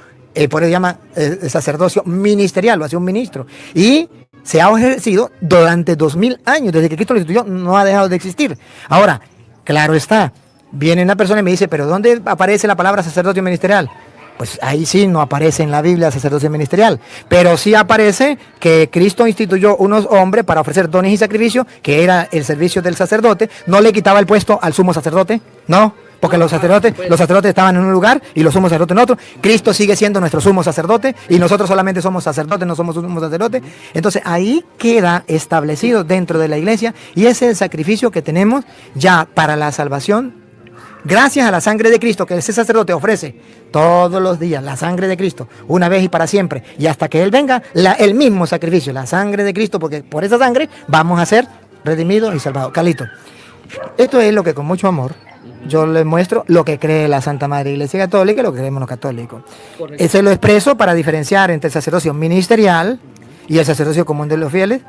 Por eso se llama el sacerdocio ministerial, lo hacía un ministro. Y se ha ejercido durante 2000 años, desde que Cristo lo instituyó, no ha dejado de existir. Ahora, claro está, viene una persona y me dice, pero ¿dónde aparece la palabra sacerdocio ministerial? Pues ahí sí no aparece en la Biblia sacerdocio ministerial, pero sí aparece que Cristo instituyó unos hombres para ofrecer dones y sacrificios, que era el servicio del sacerdote, no le quitaba el puesto al sumo sacerdote, no, porque los sacerdotes estaban en un lugar y los sumos sacerdotes en otro. Cristo sigue siendo nuestro sumo sacerdote y nosotros solamente somos sacerdotes, no somos sumo sacerdote. Entonces ahí queda establecido dentro de la iglesia y ese es el sacrificio que tenemos ya para la salvación. Gracias a la sangre de Cristo que ese sacerdote ofrece todos los días, la sangre de Cristo, una vez y para siempre, y hasta que Él venga, el mismo sacrificio, la sangre de Cristo, porque por esa sangre vamos a ser redimidos y salvados. Carlito, esto es lo que con mucho amor yo les muestro lo que cree la Santa Madre Iglesia Católica y lo que creemos los católicos. Eso lo expreso para diferenciar entre el sacerdocio ministerial y el sacerdocio común de los fieles,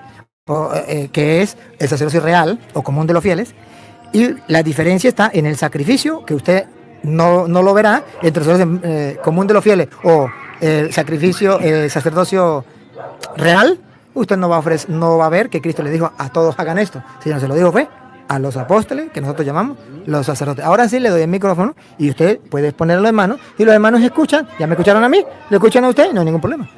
que es el sacerdocio real o común de los fieles. Y la diferencia está en el sacrificio, que usted no lo verá entre el sacerdocio común de los fieles o el sacerdocio real. Usted no va a ver que Cristo le dijo a todos hagan esto, sino se lo dijo fue a los apóstoles, que nosotros llamamos los sacerdotes. Ahora sí le doy el micrófono y usted puede ponerlo en mano y los hermanos escuchan. Ya me escucharon a mí, lo escuchan a usted y no hay ningún problema.